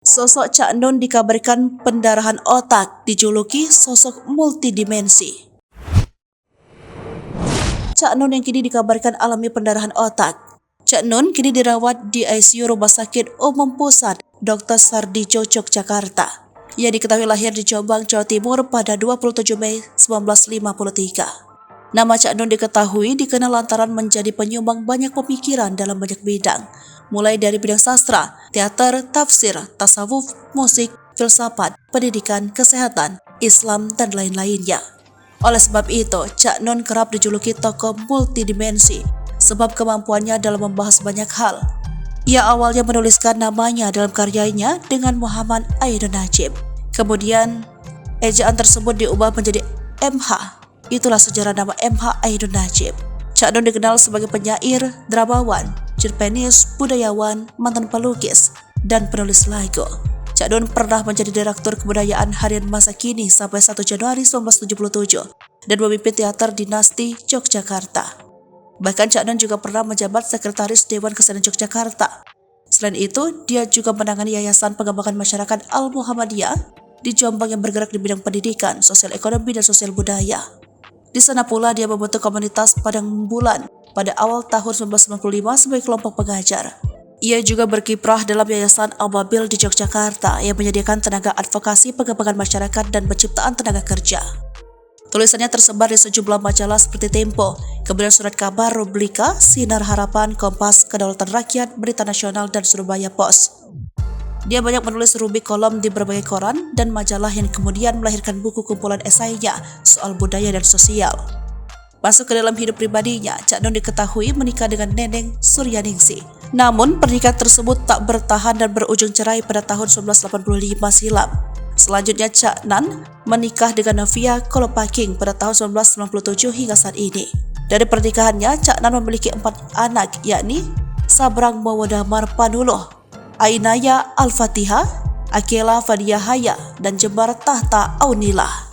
Sosok Cak Nun dikabarkan pendarahan otak, dijuluki sosok multidimensi. Cak Nun yang kini dikabarkan alami pendarahan otak. Cak Nun kini dirawat di ICU Rumah Sakit Umum Pusat Dr. Sardijo, Yogyakarta. Ia diketahui lahir di Jombang, Jawa Timur pada 27 Mei 1953. Nama Cak Nun diketahui dikenal lantaran menjadi penyumbang banyak pemikiran dalam banyak bidang, mulai dari bidang sastra, teater, tafsir, tasawuf, musik, filsafat, pendidikan, kesehatan, Islam, dan lain-lainnya. Oleh sebab itu, Cak Nun kerap dijuluki tokoh multidimensi sebab kemampuannya dalam membahas banyak hal. Ia awalnya menuliskan namanya dalam karyanya dengan Muhammad Ainun Najib. Kemudian, ejaan tersebut diubah menjadi MH. Itulah sejarah nama MH Ainun Najib. Cak Nun dikenal sebagai penyair, dramawan, cerpenis, budayawan, mantan pelukis, dan penulis lagu. Cak Nun pernah menjadi Direktur Kebudayaan Harian Masa Kini sampai 1 Januari 1977 dan memimpin teater Dinasti Yogyakarta. Bahkan Cak Nun juga pernah menjabat Sekretaris Dewan Kesenian Yogyakarta. Selain itu, dia juga menangani Yayasan Pengembangan Masyarakat Al-Muhammadiyah di Jombang yang bergerak di bidang pendidikan, sosial ekonomi, dan sosial budaya. Di sana pula dia membentuk komunitas Padang Bulan pada awal tahun 1995 sebagai kelompok pengajar. Ia juga berkiprah dalam Yayasan Ababil di Yogyakarta yang menyediakan tenaga advokasi pengembangan masyarakat dan penciptaan tenaga kerja. Tulisannya tersebar di sejumlah majalah seperti Tempo, kemudian Surat Kabar, Rubrika, Sinar Harapan, Kompas, Kedaulatan Rakyat, Berita Nasional, dan Surabaya Post. Dia banyak menulis rubrik kolom di berbagai koran dan majalah yang kemudian melahirkan buku kumpulan esainya soal budaya dan sosial. Masuk ke dalam hidup pribadinya, Cak Nun diketahui menikah dengan Neneng Suryaningsih. Namun, pernikahan tersebut tak bertahan dan berujung cerai pada tahun 1985 silam. Selanjutnya, Cak Nun menikah dengan Novia Kolopaking pada tahun 1997 hingga saat ini. Dari pernikahannya, Cak Nun memiliki 4 anak, yakni Sabrang Mawadah Marpanuloh, Ainaya Al-Fatihah, Akela Fadiyahaya, dan Jembar Tahta Aunilah.